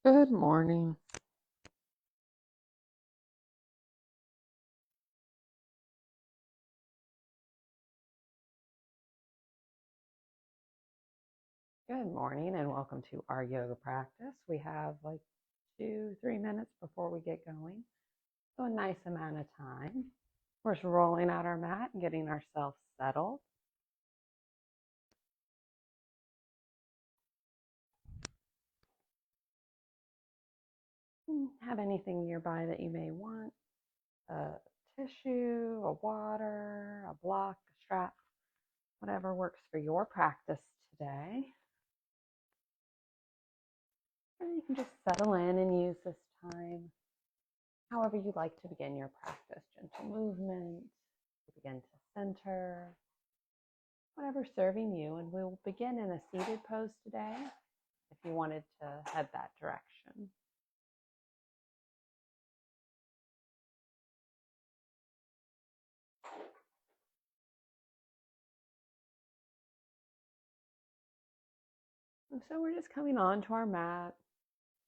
Good morning. Good morning and welcome to our yoga practice. We have like 2, 3 minutes before we get going. So a nice amount of time. We're just rolling out our mat and getting ourselves settled. Have anything nearby that you may want. A tissue, a water, a block, a strap, whatever works for your practice today. And you can just settle in and use this time however you'd like to begin your practice. Gentle movement, begin to center, whatever's serving you. And we'll begin in a seated pose today if you wanted to head that direction. And so we're just coming onto our mat,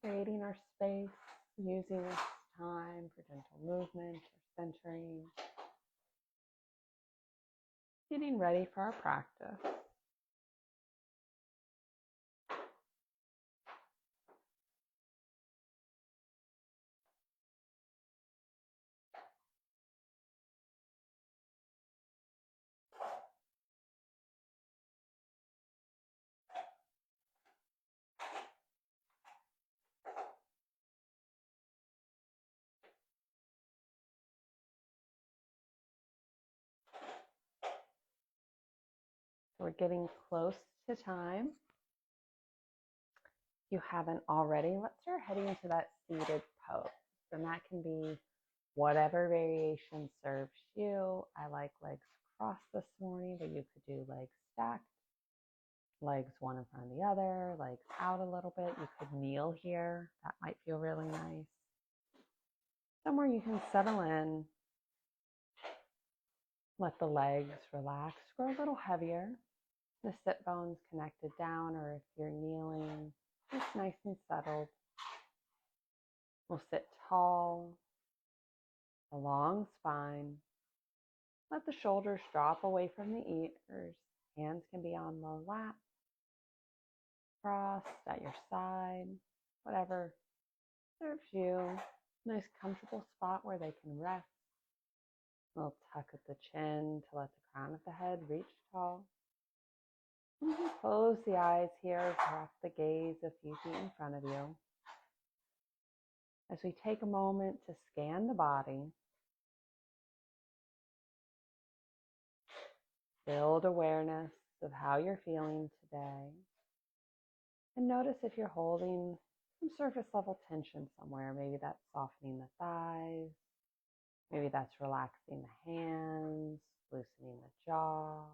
creating our space, using this time for gentle movement or centering, getting ready for our practice. We're getting close to time. If you haven't already, let's start heading into that seated pose. And that can be whatever variation serves you. I like legs crossed this morning, but you could do legs stacked, legs one in front of the other, legs out a little bit. You could kneel here. That might feel really nice. Somewhere you can settle in, let the legs relax, grow a little heavier. The sit bones connected down, or if you're kneeling, just nice and settled. We'll sit tall, a long spine. Let the shoulders drop away from the ears. Hands can be on the lap, crossed at your side, whatever serves you. Nice comfortable spot where they can rest. A little tuck at the chin to let the crown of the head reach tall. And you can close the eyes here, drop the gaze a few feet in front of you. As we take a moment to scan the body, build awareness of how you're feeling today, and notice if you're holding some surface level tension somewhere. Maybe that's softening the thighs, maybe that's relaxing the hands, loosening the jaw.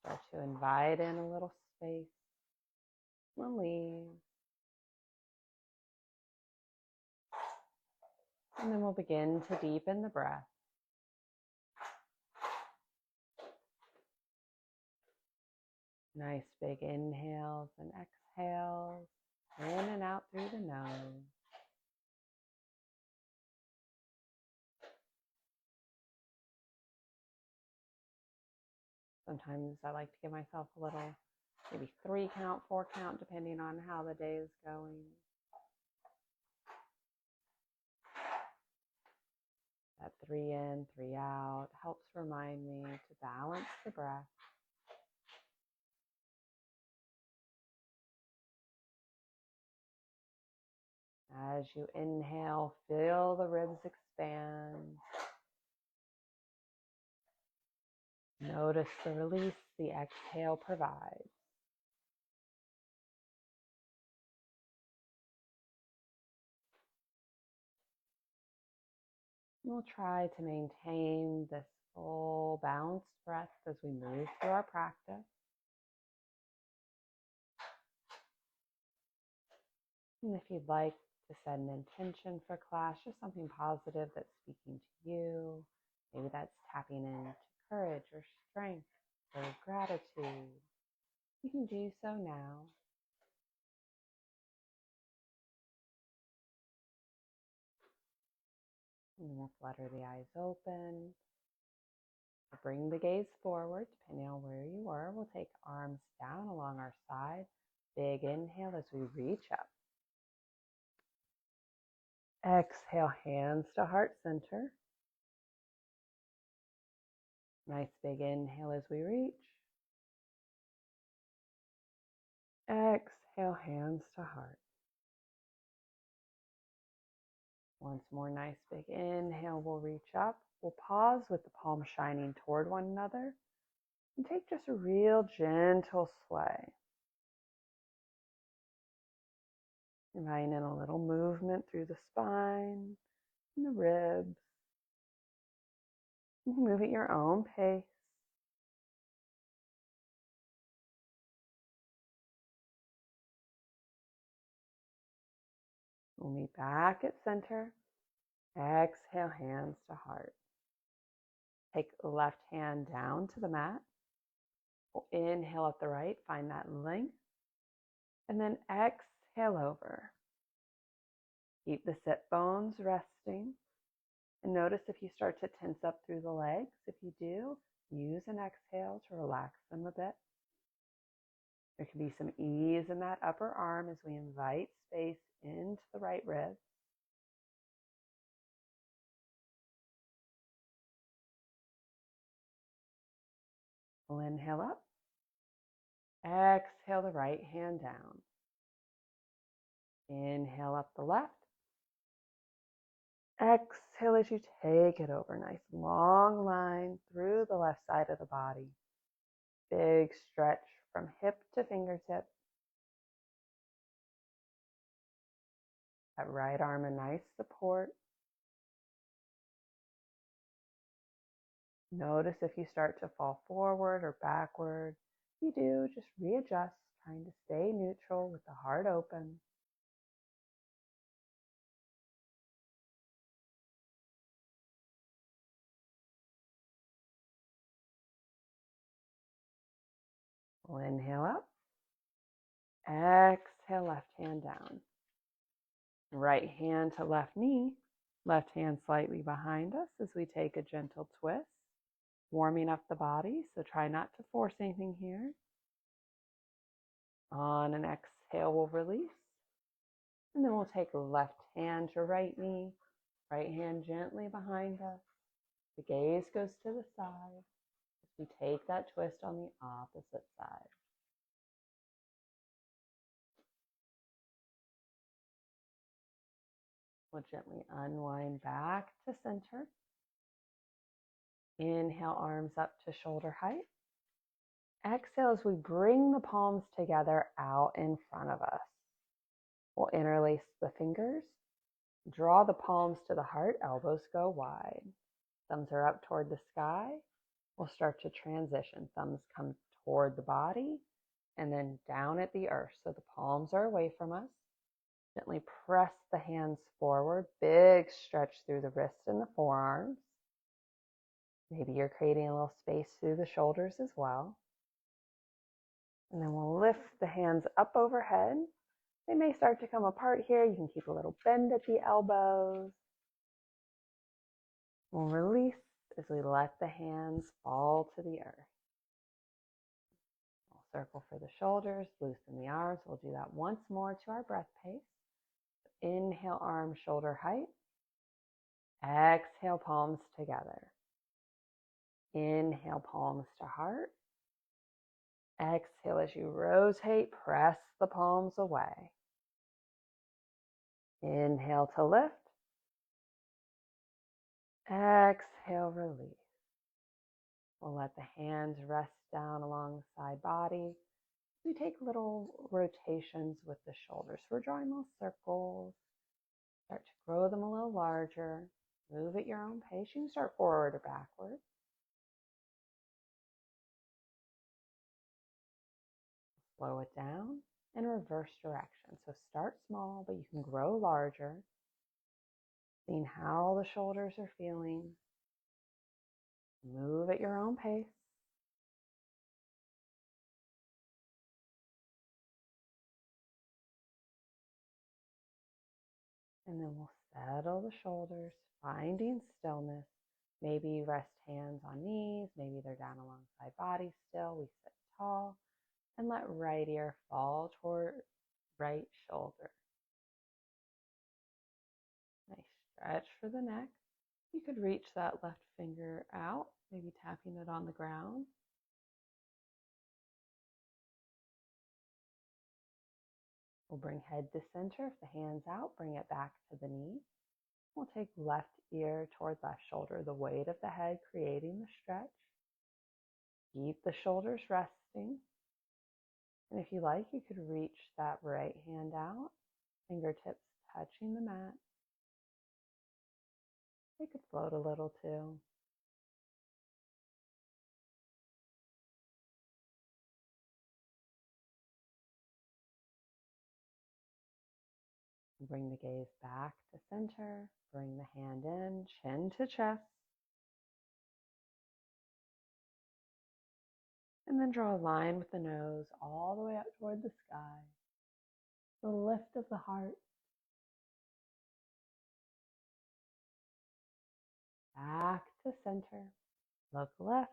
Start to invite in a little space, release. And then we'll begin to deepen the breath. Nice big inhales and exhales, in and out through the nose. Sometimes I like to give myself a little, maybe 3 count, 4 count, depending on how the day is going. That 3 in, 3 out helps remind me to balance the breath. As you inhale, feel the ribs expand. Notice the release the exhale provides. We'll try to maintain this full balanced breath as we move through our practice. And if you'd like to set an intention for class, just something positive that's speaking to you, maybe that's tapping into courage or strength or gratitude. You can do so now. And we'll flutter the eyes open. Bring the gaze forward, depending on where you were. We'll take arms down along our side. Big inhale as we reach up. Exhale, hands to heart center. Nice big inhale as we reach. Exhale, hands to heart. Once more, nice big inhale, we'll reach up. We'll pause with the palms shining toward one another and take just a real gentle sway. Inviting in a little movement through the spine and the ribs. You can move at your own pace. We'll meet back at center. Exhale, hands to heart. Take the left hand down to the mat. We'll inhale at the right, find that length. And then exhale over. Keep the sit bones resting. And notice if you start to tense up through the legs. If you do, use an exhale to relax them a bit. There can be some ease in that upper arm as we invite space into the right rib. We'll inhale up. Exhale the right hand down. Inhale up the left. Exhale as you take it over. Nice long line through the left side of the body. Big stretch from hip to fingertip. That right arm a nice support. Notice if you start to fall forward or backward. If you do, just readjust, trying to stay neutral with the heart open. We'll inhale up. Exhale, left hand down. Right hand to left knee. Left hand slightly behind us as we take a gentle twist. Warming up the body, so try not to force anything here. On an exhale, we'll release. And then we'll take left hand to right knee. Right hand gently behind us. The gaze goes to the side as we take that twist on the opposite side. We'll gently unwind back to center. Inhale, arms up to shoulder height. Exhale as we bring the palms together out in front of us. We'll interlace the fingers. Draw the palms to the heart, elbows go wide. Thumbs are up toward the sky. We'll start to transition. Thumbs come toward the body and then down at the earth. So the palms are away from us. Gently press the hands forward. Big stretch through the wrists and the forearms. Maybe you're creating a little space through the shoulders as well. And then we'll lift the hands up overhead. They may start to come apart here. You can keep a little bend at the elbows. We'll release as we let the hands fall to the earth. We'll circle for the shoulders, loosen the arms. We'll do that once more to our breath pace. Inhale, arms shoulder height. Exhale, palms together. Inhale, palms to heart. Exhale as you rotate, press the palms away. Inhale to lift. Exhale, release. We'll let the hands rest down along the side body. We take little rotations with the shoulders. We're drawing little circles. Start to grow them a little larger. Move at your own pace. You can start forward or backward. Slow it down and reverse direction. So start small, but you can grow larger. Seeing how the shoulders are feeling. Move at your own pace. And then we'll settle the shoulders, finding stillness. Maybe rest hands on knees. Maybe they're down alongside body still. We sit tall and let right ear fall toward right shoulder. Nice stretch for the neck. You could reach that left finger out, maybe tapping it on the ground. We'll bring head to center. If the hand's out, bring it back to the knee. We'll take left ear toward left shoulder, the weight of the head creating the stretch. Keep the shoulders resting. And if you like, you could reach that right hand out, fingertips touching the mat. They could float a little too. Bring the gaze back to center. Bring the hand in, chin to chest. And then draw a line with the nose all the way up toward the sky. The lift of the heart. Back to center. Look left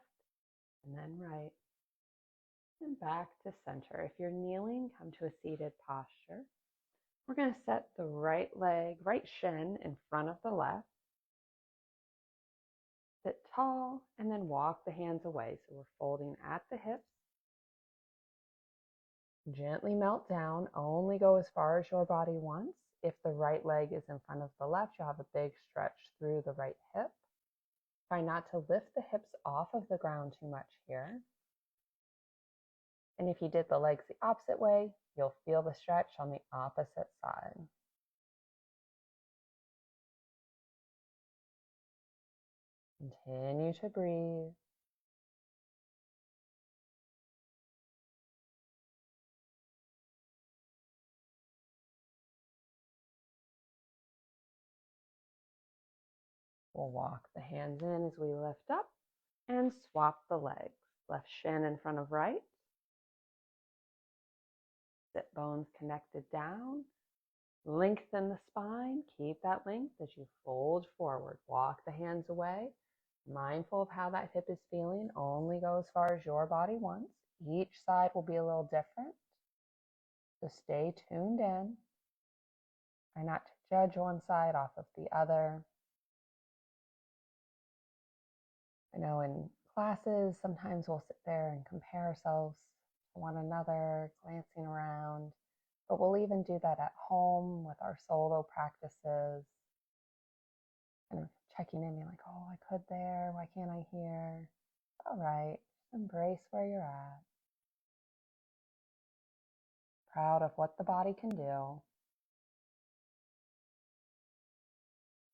and then right. And back to center. If you're kneeling, come to a seated posture. We're going to set the right leg, right shin in front of the left. Sit tall and then walk the hands away. So we're folding at the hips. Gently melt down. Only go as far as your body wants. If the right leg is in front of the left, you'll have a big stretch through the right hip. Try not to lift the hips off of the ground too much here. And if you did the legs the opposite way, you'll feel the stretch on the opposite side. Continue to breathe. We'll walk the hands in as we lift up and swap the legs. Left shin in front of right. Sit bones connected down. Lengthen the spine. Keep that length as you fold forward. Walk the hands away. Mindful of how that hip is feeling. Only go as far as your body wants. Each side will be a little different. So stay tuned in. Try not to judge one side off of the other. I know in classes, sometimes we'll sit there and compare ourselves to one another, glancing around, but we'll even do that at home with our solo practices, kind of checking in, being like, oh, I could there, why can't I here? All right, embrace where you're at. Proud of what the body can do.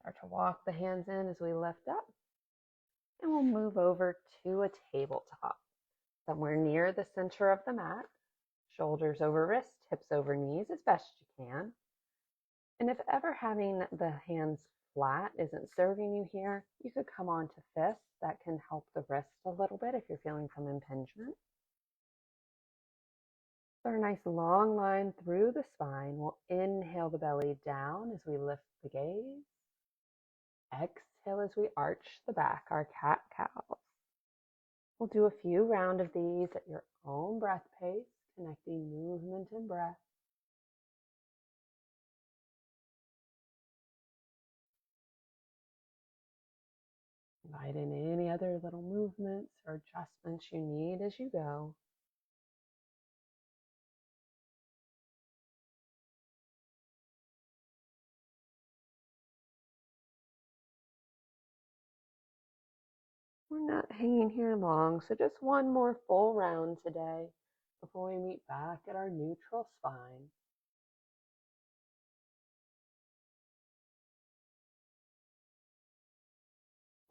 Start to walk the hands in as we lift up. And we'll move over to a tabletop, somewhere near the center of the mat. Shoulders over wrists, hips over knees as best you can. And if ever having the hands flat isn't serving you here, you could come on to fists. That can help the wrist a little bit if you're feeling some impingement. So a nice long line through the spine. We'll inhale the belly down as we lift the gaze. Exhale as we arch the back, our cat-cow. We'll do a few rounds of these at your own breath pace, connecting movement and breath. Invite in any other little movements or adjustments you need as you go. We're not hanging here long, so just one more full round today before we meet back at our neutral spine.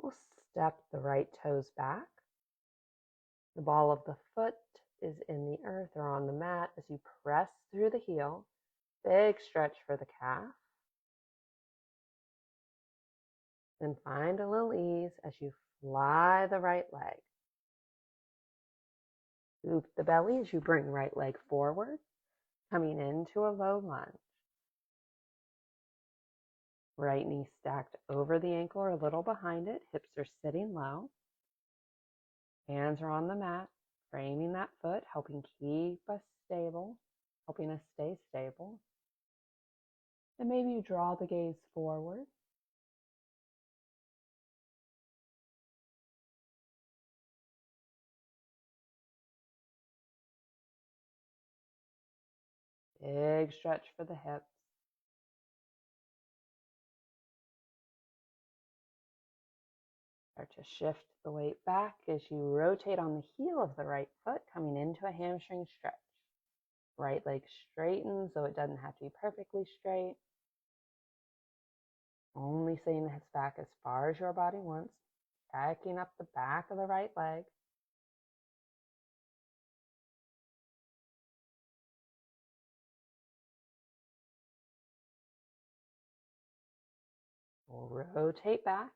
We'll step the right toes back. The ball of the foot is in the earth or on the mat as you press through the heel. Big stretch for the calf. Then find a little ease as you fly the right leg. Scoop the belly as you bring right leg forward, coming into a low lunge. Right knee stacked over the ankle or a little behind it. Hips are sitting low. Hands are on the mat, framing that foot, helping keep us stable, helping us stay stable. And maybe you draw the gaze forward. Big stretch for the hips. Start to shift the weight back as you rotate on the heel of the right foot, coming into a hamstring stretch. Right leg straightens, though it doesn't have to be perfectly straight. Only sitting the hips back as far as your body wants. Checking up the back of the right leg. We'll rotate back.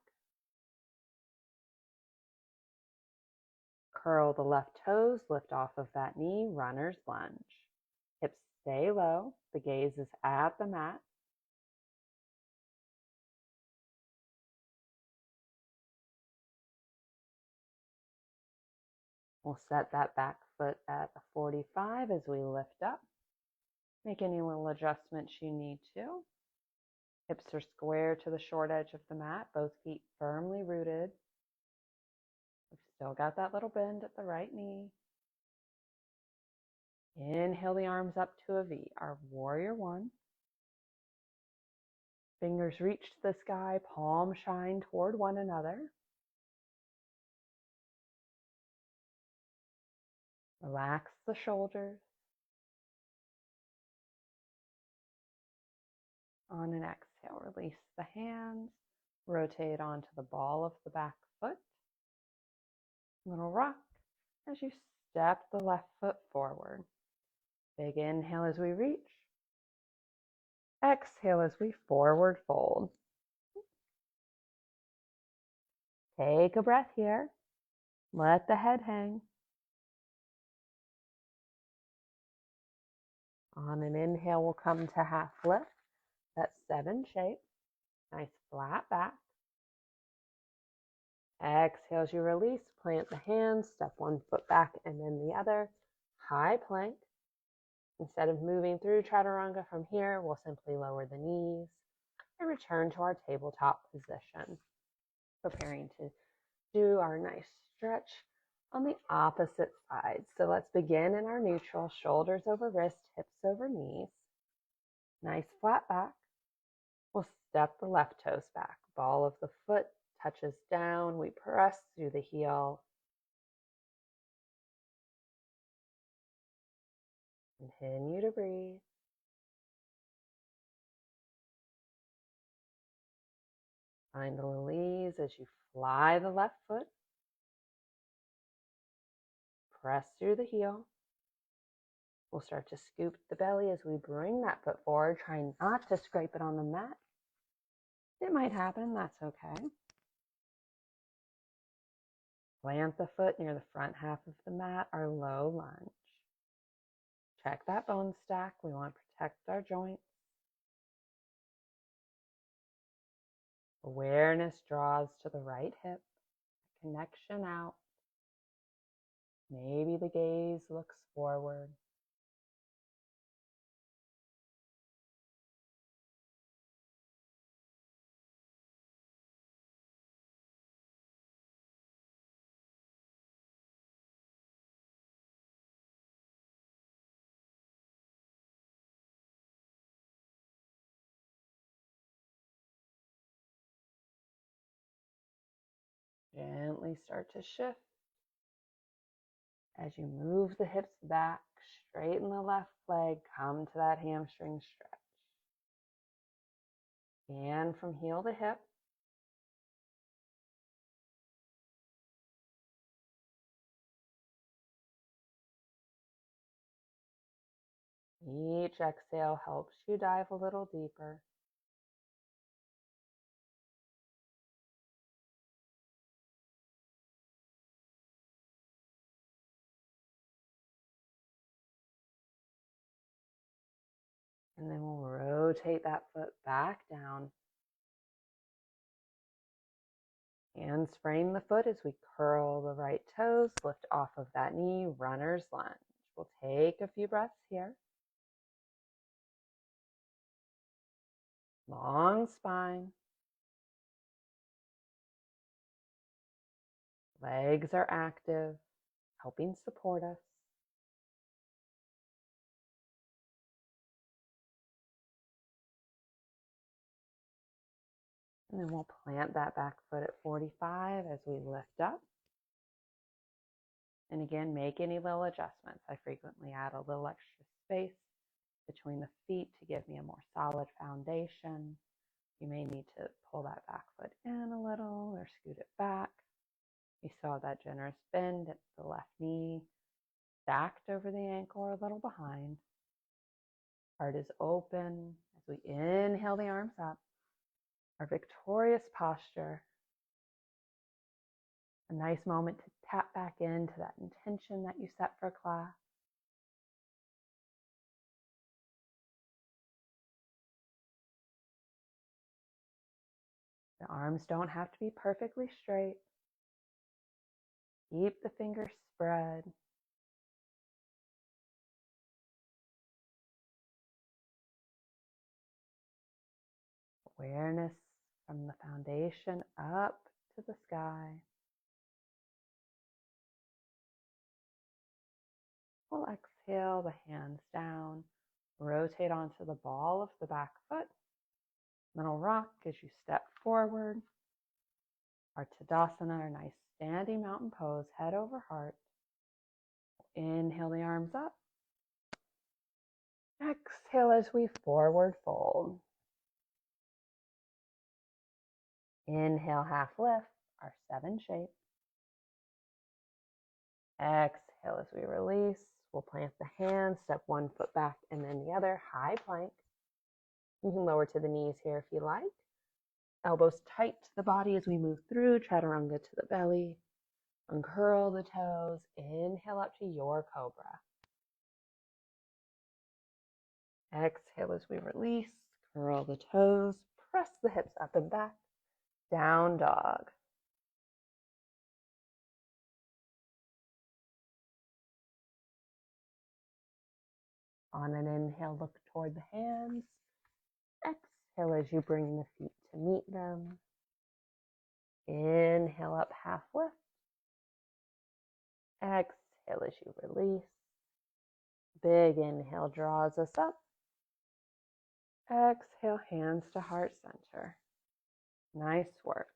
Curl the left toes, lift off of that knee, runner's lunge. Hips stay low, the gaze is at the mat. We'll set that back foot at a 45 as we lift up. Make any little adjustments you need to. Hips are square to the short edge of the mat, both feet firmly rooted. We've still got that little bend at the right knee. Inhale the arms up to a V, our warrior one. Fingers reach to the sky, palms shine toward one another. Relax the shoulders. On an exhale, release the hands. Rotate onto the ball of the back foot. Little rock as you step the left foot forward. Big inhale as we reach. Exhale as we forward fold. Take a breath here. Let the head hang. On an inhale, we'll come to half lift. That 7 shape. Nice flat back. Exhale as you release, plant the hands, step one foot back and then the other. High plank. Instead of moving through chaturanga from here, we'll simply lower the knees and return to our tabletop position. Preparing to do our nice stretch on the opposite side. So let's begin in our neutral, shoulders over wrist, hips over knees. Nice flat back. We'll step the left toes back. Ball of the foot touches down. We press through the heel. Continue to breathe. Find a little ease as you fly the left foot. Press through the heel. We'll start to scoop the belly as we bring that foot forward, trying not to scrape it on the mat. It might happen, that's okay. Plant the foot near the front half of the mat, our low lunge. Check that bone stack. We want to protect our joints. Awareness draws to the right hip, connection out. Maybe the gaze looks forward. Gently start to shift. As you move the hips back, straighten the left leg, come to that hamstring stretch. Scan from heel to hip. Each exhale helps you dive a little deeper. And then we'll rotate that foot back down. Hands frame the foot as we curl the right toes, lift off of that knee, runner's lunge. We'll take a few breaths here. Long spine. Legs are active, helping support us. And then we'll plant that back foot at 45 as we lift up. And again, make any little adjustments. I frequently add a little extra space between the feet to give me a more solid foundation. You may need to pull that back foot in a little or scoot it back. You saw that generous bend at the left knee, stacked over the ankle or a little behind. Heart is open as we inhale the arms up. Our victorious posture. A nice moment to tap back into that intention that you set for class. The arms don't have to be perfectly straight. Keep the fingers spread. Awareness from the foundation up to the sky. We'll exhale the hands down. Rotate onto the ball of the back foot. Then I'll rock as you step forward. Our Tadasana, our nice standing mountain pose, head over heart. Inhale the arms up. Exhale as we forward fold. Inhale, half lift, our 7 shape. Exhale as we release. We'll plant the hands, step one foot back and then the other, high plank. You can lower to the knees here if you like. Elbows tight to the body as we move through, chaturanga to the belly. Uncurl the toes, inhale up to your cobra. Exhale as we release, curl the toes, press the hips up and back, down dog. On an inhale, look toward the hands. Exhale as you bring the feet to meet them. Inhale up, half lift. Exhale as you release. Big inhale draws us up. Exhale, hands to heart center. Nice work.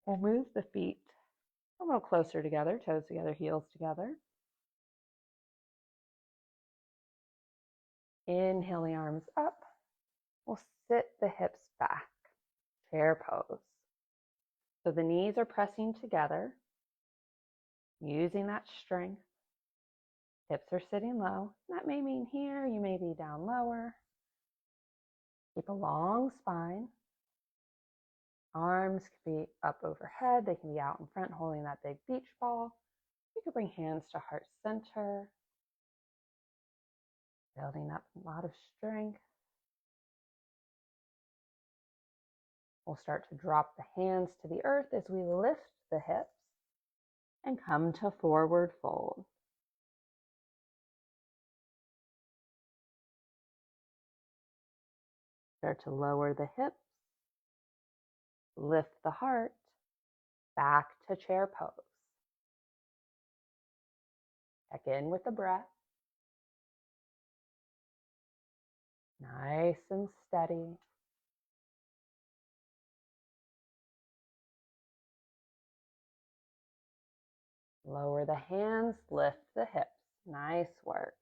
We'll move the feet a little closer together, toes together, heels together. Inhale the arms up. We'll sit the hips back, chair pose. So the knees are pressing together, using that strength. Hips are sitting low. That may mean here, you may be down lower. Keep a long spine. Arms can be up overhead. They can be out in front holding that big beach ball. You can bring hands to heart center. Building up a lot of strength. We'll start to drop the hands to the earth as we lift the hips and come to forward fold. Start to lower the hips, lift the heart, back to chair pose. Check in with the breath. Nice and steady. Lower the hands, lift the hips. Nice work.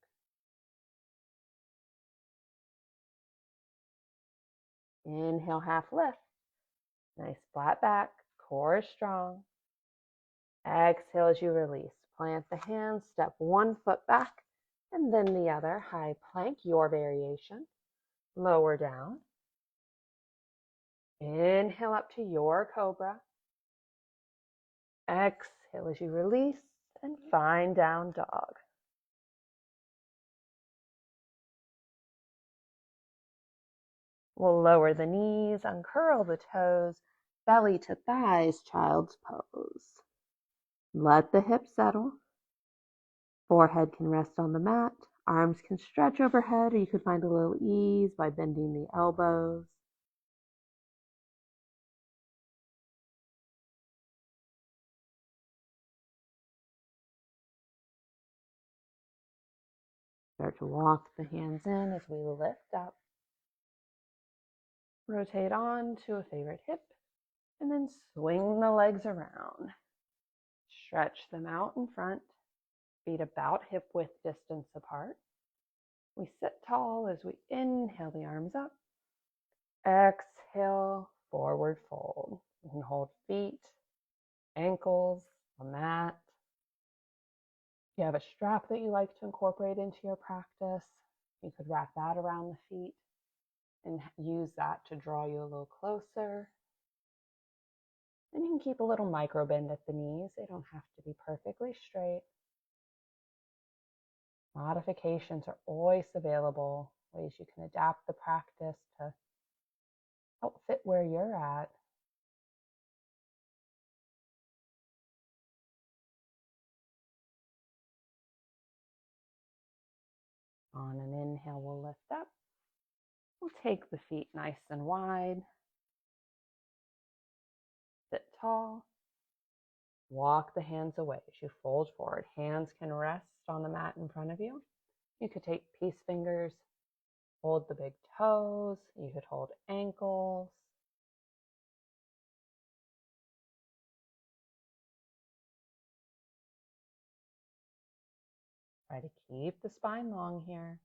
Inhale, half lift. Nice flat back, core is strong. Exhale as you release. Plant the hands, step one foot back, and then the other. High plank, your variation. Lower down. Inhale up to your cobra. Exhale as you release and find down dog. We'll lower the knees, uncurl the toes, belly to thighs, child's pose. Let the hips settle. Forehead can rest on the mat. Arms can stretch overhead, or you could find a little ease by bending the elbows. Start to walk the hands in as we lift up. Rotate on to a favorite hip, and then swing the legs around. Stretch them out in front, feet about hip width distance apart. We sit tall as we inhale the arms up. Exhale, forward fold. You can hold feet, ankles, a mat. If you have a strap that you like to incorporate into your practice, you could wrap that around the feet and use that to draw you a little closer. And you can keep a little micro bend at the knees. They don't have to be perfectly straight. Modifications are always available, ways you can adapt the practice to help fit where you're at. On an inhale, we'll lift up. We'll take the feet nice and wide. Sit tall. Walk the hands away as you fold forward. Hands can rest on the mat in front of you. You could take peace fingers, hold the big toes. You could hold ankles. Try to keep the spine long here.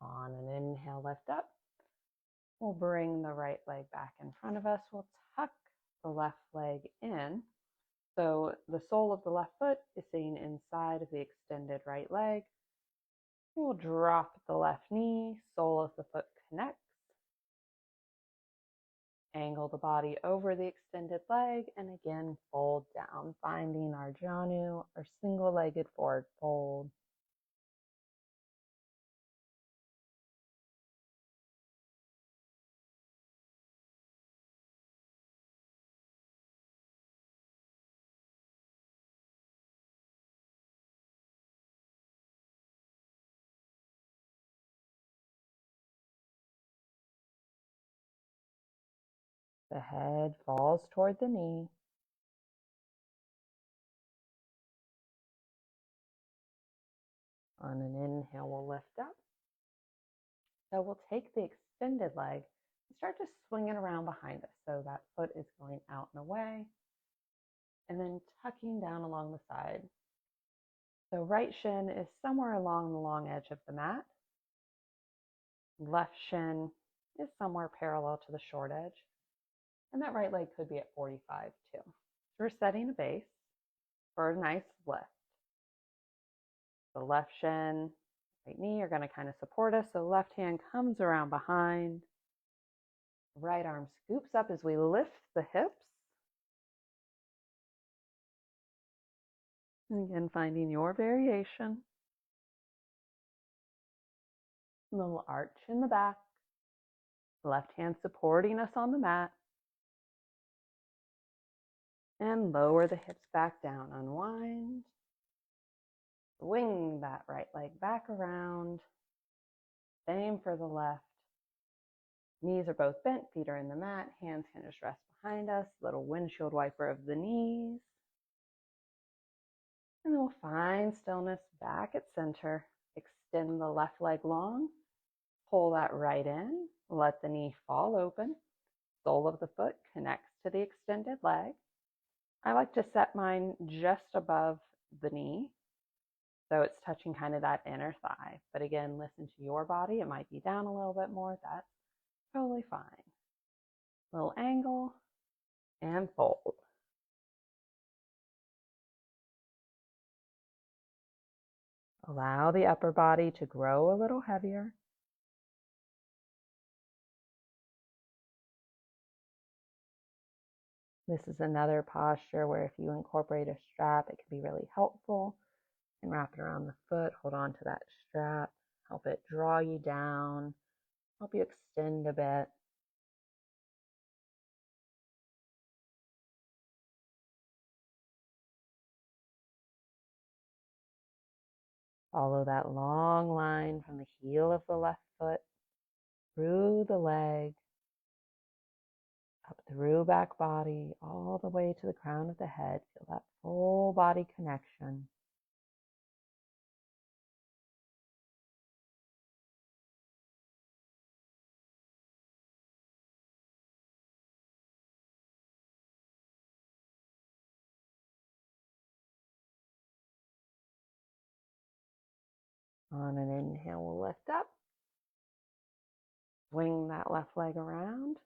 On an inhale, lift up. We'll bring the right leg back in front of us. We'll tuck the left leg in. So the sole of the left foot is sitting inside of the extended right leg. We'll drop the left knee, sole of the foot connects. Angle the body over the extended leg and again fold down, finding our janu or single-legged forward fold. The head falls toward the knee. On an inhale, we'll lift up. So we'll take the extended leg and start to swing it around behind us. So that foot is going out and away. And then tucking down along the side. So right shin is somewhere along the long edge of the mat. Left shin is somewhere parallel to the short edge. And that right leg could be at 45 too. So we're setting a base for a nice lift. The left shin, right knee are going to kind of support us. So left hand comes around behind. Right arm scoops up as we lift the hips. And again, finding your variation. A little arch in the back. Left hand supporting us on the mat. And lower the hips back down. Unwind. Swing that right leg back around. Same for the left. Knees are both bent, feet are in the mat. Hands can just rest behind us. Little windshield wiper of the knees. And then we'll find stillness back at center. Extend the left leg long. Pull that right in. Let the knee fall open. Sole of the foot connects to the extended leg. I like to set mine just above the knee, so it's touching kind of that inner thigh. But again, listen to your body. It might be down a little bit more. That's totally fine. Little angle and fold. Allow the upper body to grow a little heavier. This is another posture where if you incorporate a strap, it can be really helpful. You can wrap it around the foot, hold on to that strap, Help it draw you down, help you extend a bit. Follow that long line from the heel of the left foot, through the leg, up through back body, all the way to the crown of the head. Feel that full body connection. On an inhale, we'll lift up. Swing that left leg around.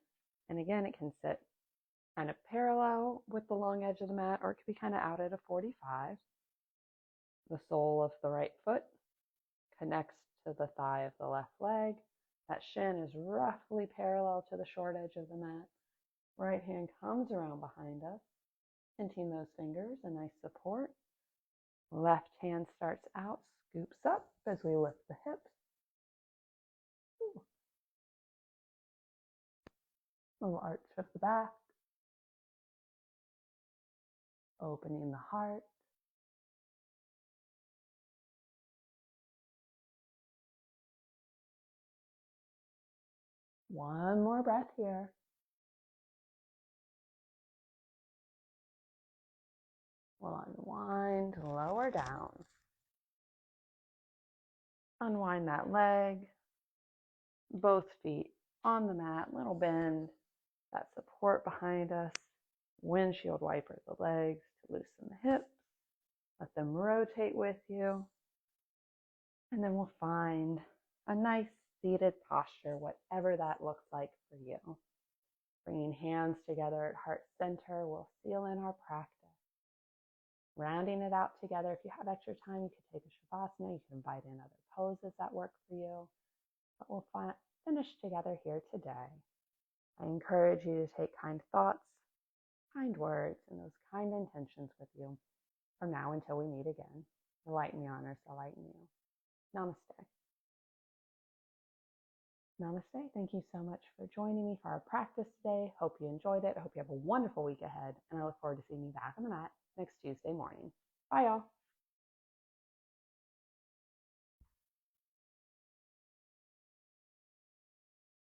And again, it can sit kind of parallel with the long edge of the mat, or it could be kind of out at a 45. The sole of the right foot connects to the thigh of the left leg. That shin is roughly parallel to the short edge of the mat. Right hand comes around behind us, hinting those fingers, a nice support. Left hand starts out, scoops up as we lift the hips. Little arch of the back. Opening the heart. One more breath here. We'll unwind, lower down. Unwind that leg. Both feet on the mat, little bend. That support behind us. Windshield wiper the legs to loosen the hips. Let them rotate with you. And then we'll find a nice seated posture, whatever that looks like for you. Bringing hands together at heart center, we'll seal in our practice. Rounding it out together. If you have extra time, you could take a shavasana. You can invite in other poses that work for you. But we'll finish together here today. I encourage you to take kind thoughts, kind words, and those kind intentions with you from now until we meet again. The light and the honors delight in you. Namaste. Namaste. Thank you so much for joining me for our practice today. Hope you enjoyed it. I hope you have a wonderful week ahead, and I look forward to seeing you back on the mat next Tuesday morning. Bye, y'all.